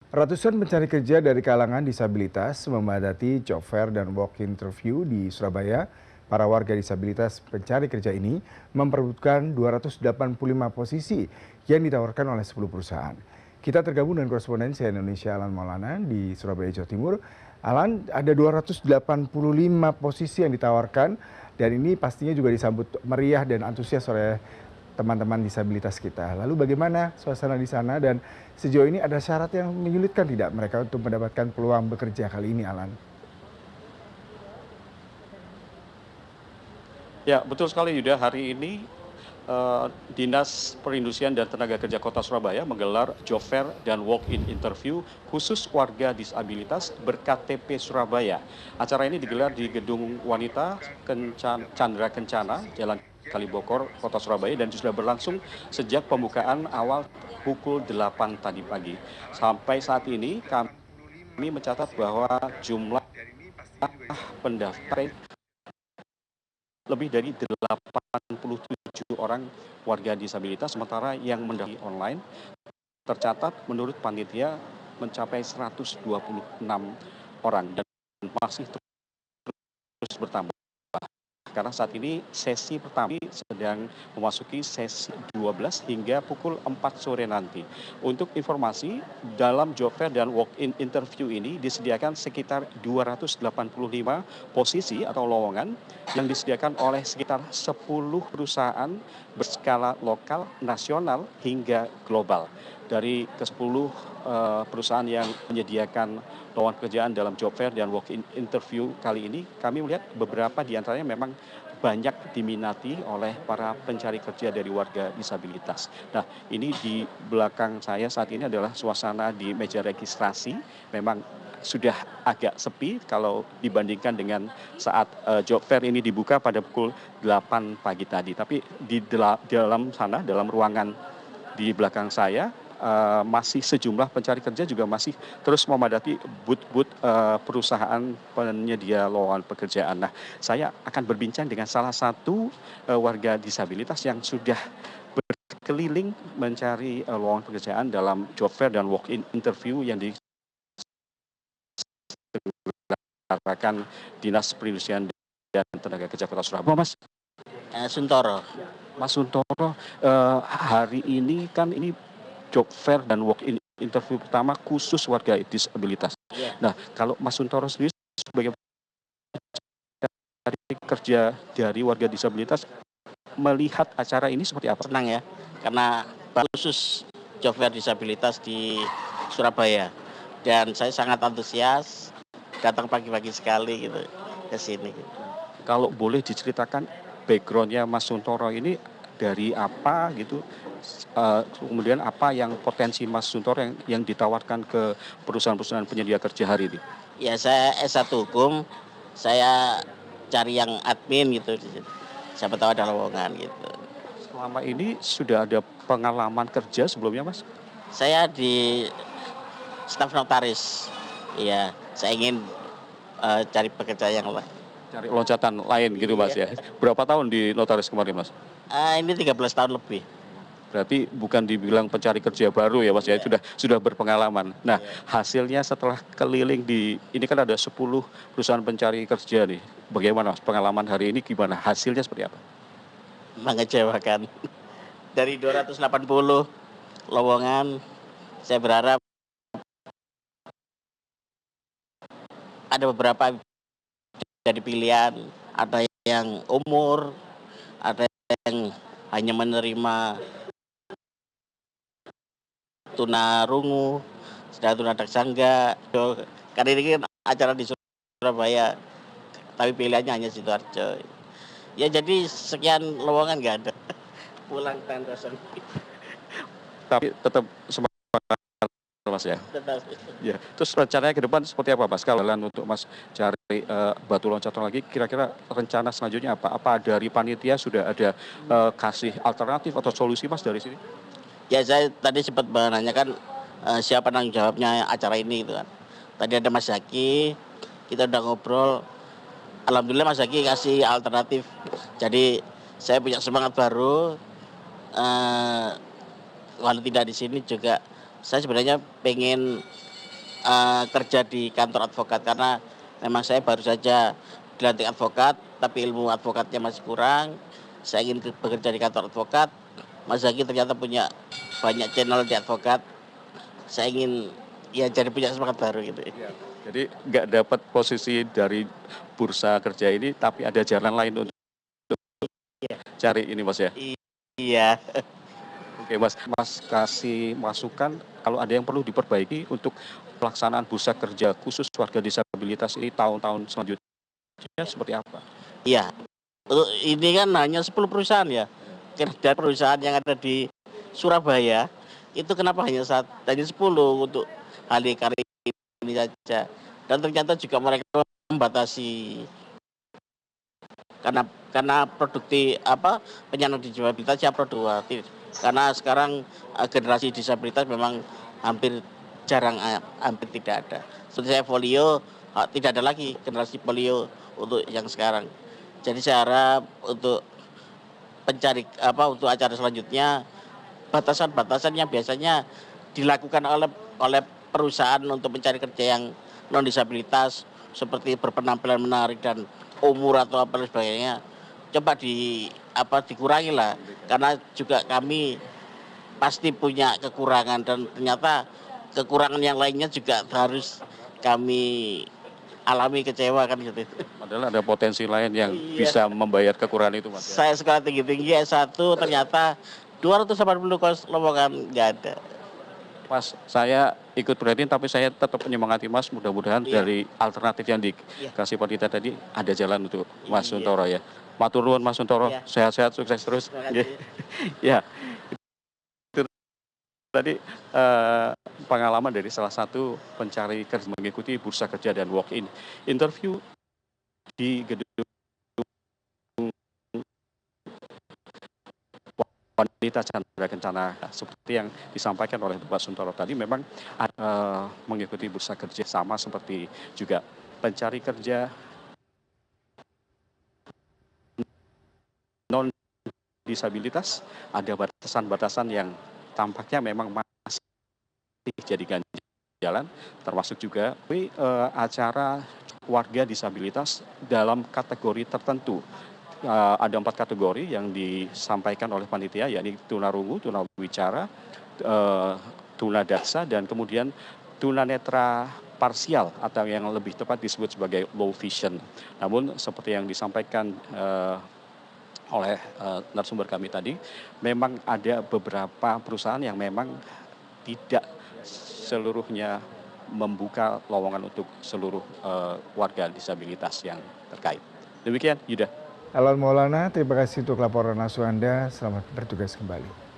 Ratusan pencari kerja dari kalangan disabilitas memadati job fair dan walk interview di Surabaya. Para warga disabilitas pencari kerja ini memperebutkan 285 posisi yang ditawarkan oleh 10 perusahaan. Kita tergabung dengan korespondensi Indonesia Alan Maulana di Surabaya, Jawa Timur. Alan, ada 285 posisi yang ditawarkan dan ini pastinya juga disambut meriah dan antusias oleh teman-teman disabilitas kita. Lalu bagaimana suasana di sana dan sejauh ini ada syarat yang menyulitkan tidak mereka untuk mendapatkan peluang bekerja kali ini, Alan? Ya, betul sekali Yuda. Hari ini Dinas Perindustrian dan Tenaga Kerja Kota Surabaya menggelar job fair dan walk-in interview khusus warga disabilitas ber-KTP Surabaya. Acara ini digelar di Gedung Wanita Chandra Kencana, Jalan Kalibokor, Kota Surabaya dan sudah berlangsung sejak pembukaan awal pukul 8 tadi pagi. Sampai saat ini kami mencatat bahwa jumlah pendaftar lebih dari 87 orang warga disabilitas, sementara yang mendaftar online tercatat menurut panitia mencapai 126 orang dan masih terus bertambah. Karena saat ini sesi pertama sedang memasuki sesi 12 hingga pukul 4 sore nanti. Untuk informasi, dalam job fair dan walk-in interview ini disediakan sekitar 285 posisi atau lowongan yang disediakan oleh sekitar 10 perusahaan berskala lokal, nasional, hingga global. Dari ke-10 perusahaan yang menyediakan lowongan pekerjaan dalam job fair dan walk-in interview kali ini, kami melihat beberapa di antaranya memang banyak diminati oleh para pencari kerja dari warga disabilitas. Nah, ini di belakang saya saat ini adalah suasana di meja registrasi. Memang sudah agak sepi kalau dibandingkan dengan saat job fair ini dibuka pada pukul 8 pagi tadi. Tapi di dalam sana, dalam ruangan di belakang saya, masih sejumlah pencari kerja juga masih terus memadati booth-booth perusahaan penyedia lowongan pekerjaan. Nah, saya akan berbincang dengan salah satu warga disabilitas yang sudah berkeliling mencari lowongan pekerjaan dalam job fair dan walk-in interview yang diselenggarakan Dinas Perindustrian dan Tenaga Kerja Kota Surabaya. Mas Suntoro. Mas Suntoro, hari ini kan ini job fair dan walk-in interview pertama khusus warga disabilitas. Yeah. Nah, kalau Mas Suntoro sendiri sebagai kerja dari warga disabilitas melihat acara ini seperti apa? Senang ya, karena khusus job fair disabilitas di Surabaya. Dan saya sangat antusias datang pagi-pagi sekali gitu ke sini. Kalau boleh diceritakan backgroundnya Mas Suntoro ini dari apa gitu, kemudian apa yang potensi Mas Suntoro yang ditawarkan ke perusahaan-perusahaan penyedia kerja hari ini? Ya, saya S1 Hukum, saya cari yang admin gitu. Siapa tahu ada lowongan gitu. Selama ini sudah ada pengalaman kerja sebelumnya, Mas? Saya di staf notaris. Iya, saya ingin cari pekerjaan yang lain. Cari loncatan lain gitu, Mas ya. Berapa tahun di notaris kemarin, Mas? Ini 13 tahun lebih. Berarti bukan dibilang pencari kerja baru ya, Mas ya, sudah berpengalaman. Nah, hasilnya setelah keliling ini kan ada 10 perusahaan pencari kerja nih. Bagaimana, Mas, pengalaman hari ini gimana? Hasilnya seperti apa? Mengecewakan. Dari 280 lowongan, saya berharap ada beberapa jadi pilihan, ada yang umur, ada yang hanya menerima tunarungu, sedang tunadaksa enggak. Karena ini kan acara di Surabaya, tapi pilihannya hanya Sidoarjo. Ya jadi sekian lowongan nggak ada. Pulang tanpa kosong. Tapi tetap semangat, Mas ya. Tetap. Ya. Terus rencananya ke depan seperti apa, Mas? Kalau untuk Mas cari batu loncatan lagi, kira-kira rencana selanjutnya apa? Apa dari panitia sudah ada kasih alternatif atau solusi, Mas, dari sini? Ya, saya tadi sempat menanyakan siapa penanggung jawabnya acara ini gitu kan. Tadi ada Mas Zaki, kita udah ngobrol. Alhamdulillah Mas Zaki kasih alternatif. Jadi saya punya semangat baru. Kalau tidak di sini juga saya sebenarnya pengen kerja di kantor advokat karena memang saya baru saja dilantik advokat, tapi ilmu advokatnya masih kurang. Saya ingin bekerja di kantor advokat. Mas Zaki ternyata punya banyak channel di advokat. Saya ingin ya jadi punya semangat baru gitu. Ya. Jadi nggak dapat posisi dari bursa kerja ini, tapi ada jalan lain untuk cari ini Mas ya. Iya. Oke Mas kasih masukan kalau ada yang perlu diperbaiki untuk pelaksanaan bursa kerja khusus warga disabilitas ini tahun-tahun selanjutnya seperti apa? Iya. Ini kan hanya 10 perusahaan ya. Dari perusahaan yang ada di Surabaya itu kenapa hanya 10 untuk hari kali ini saja. Dan ternyata juga mereka membatasi karena penyandang disabilitas ya produktif. Karena sekarang generasi disabilitas memang hampir hampir tidak ada. Seperti saya polio tidak ada lagi generasi polio untuk yang sekarang. Jadi saya harap untuk untuk acara selanjutnya batasan-batasan yang biasanya dilakukan oleh perusahaan untuk mencari kerja yang non disabilitas seperti berpenampilan menarik dan umur atau apa sebagainya coba dikurangi lah karena juga kami pasti punya kekurangan dan ternyata kekurangan yang lainnya juga harus kami alami kecewa kan gitu. Padahal ada potensi lain yang bisa membayar kekurangan itu Mas. Saya sekolah tinggi-tinggi S1 ternyata 280 kos lowongan nggak ada. Mas, saya ikut prihatin tapi saya tetap menyemangati Mas. Mudah-mudahan dari alternatif yang dikasih Panitia tadi ada jalan untuk Mas Suntoro ya. Matur nuwun Mas Suntoro, sehat-sehat, sukses terus. Ya, itu tadi pengalaman dari salah satu pencari kerja mengikuti bursa kerja dan walk-in interview di gedung Wanita Chandra Kencana seperti yang disampaikan oleh Bapak Suntoro tadi memang mengikuti bursa kerja sama seperti juga pencari kerja non disabilitas ada batasan-batasan yang tampaknya memang masih jadi jalan termasuk juga acara warga disabilitas dalam kategori tertentu. Ada 4 kategori yang disampaikan oleh panitia, yakni tunarungu, tunawicara, tunadaksa, dan kemudian tunanetra parsial atau yang lebih tepat disebut sebagai low vision. Namun seperti yang disampaikan oleh narasumber kami tadi, memang ada beberapa perusahaan yang memang tidak seluruhnya membuka lowongan untuk seluruh warga disabilitas yang terkait. Demikian, Yuda. Alon Maulana, terima kasih untuk laporan langsung Anda. Selamat bertugas kembali.